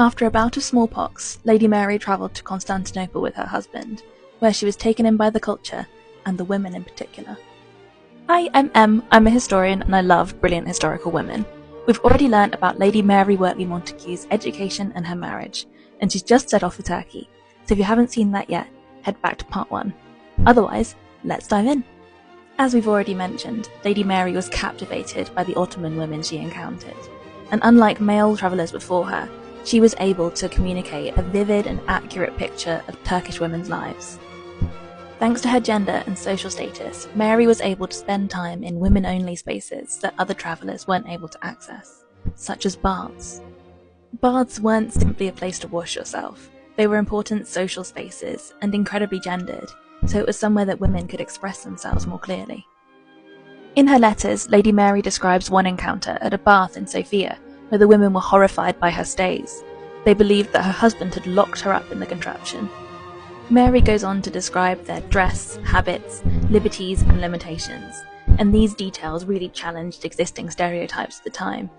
After a bout of smallpox, Lady Mary travelled to Constantinople with her husband, where she was taken in by the culture, and the women in particular. Hi, I'm Em. I'm a historian and I love brilliant historical women. We've already learnt about Lady Mary Wortley Montagu's education and her marriage, and she's just set off for Turkey, so if you haven't seen that yet, head back to part 1. Otherwise, let's dive in. As we've already mentioned, Lady Mary was captivated by the Ottoman women she encountered, and unlike male travellers before her, she was able to communicate a vivid and accurate picture of Turkish women's lives. Thanks to her gender and social status, Mary was able to spend time in women-only spaces that other travellers weren't able to access, such as baths. Baths weren't simply a place to wash yourself, they were important social spaces and incredibly gendered, so it was somewhere that women could express themselves more clearly. In her letters, Lady Mary describes one encounter at a bath in Sofia, where the women were horrified by her stays. They believed that her husband had locked her up in the contraption. Mary goes on to describe their dress, habits, liberties and limitations, and these details really challenged existing stereotypes at the time,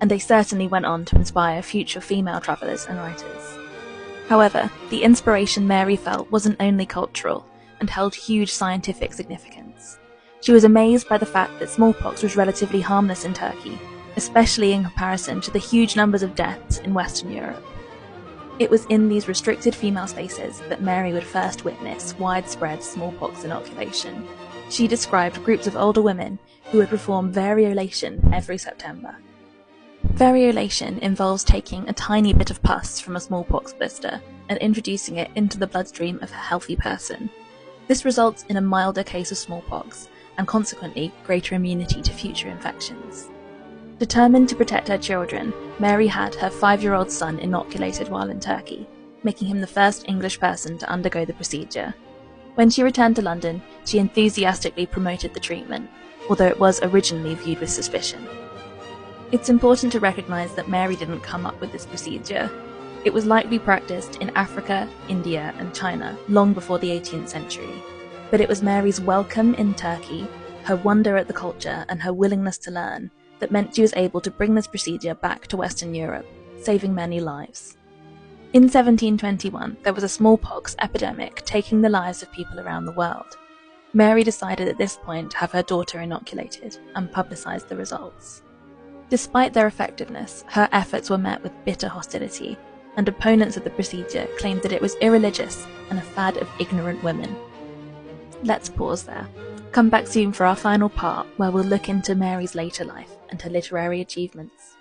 and they certainly went on to inspire future female travellers and writers. However, the inspiration Mary felt wasn't only cultural, and held huge scientific significance. She was amazed by the fact that smallpox was relatively harmless in Turkey, especially in comparison to the huge numbers of deaths in Western Europe. It was in these restricted female spaces that Mary would first witness widespread smallpox inoculation. She described groups of older women who would perform variolation every September. Variolation involves taking a tiny bit of pus from a smallpox blister and introducing it into the bloodstream of a healthy person. This results in a milder case of smallpox, and consequently greater immunity to future infections. Determined to protect her children, Mary had her 5-year-old son inoculated while in Turkey, making him the first English person to undergo the procedure. When she returned to London, she enthusiastically promoted the treatment, although it was originally viewed with suspicion. It's important to recognise that Mary didn't come up with this procedure. It was likely practiced in Africa, India and China long before the 18th century, but it was Mary's welcome in Turkey, her wonder at the culture and her willingness to learn that meant she was able to bring this procedure back to Western Europe, saving many lives. In 1721, there was a smallpox epidemic taking the lives of people around the world. Mary decided at this point to have her daughter inoculated and publicised the results. Despite their effectiveness, her efforts were met with bitter hostility, and opponents of the procedure claimed that it was irreligious and a fad of ignorant women. Let's pause there. Come back soon for our final part, where we'll look into Mary's later life and her literary achievements.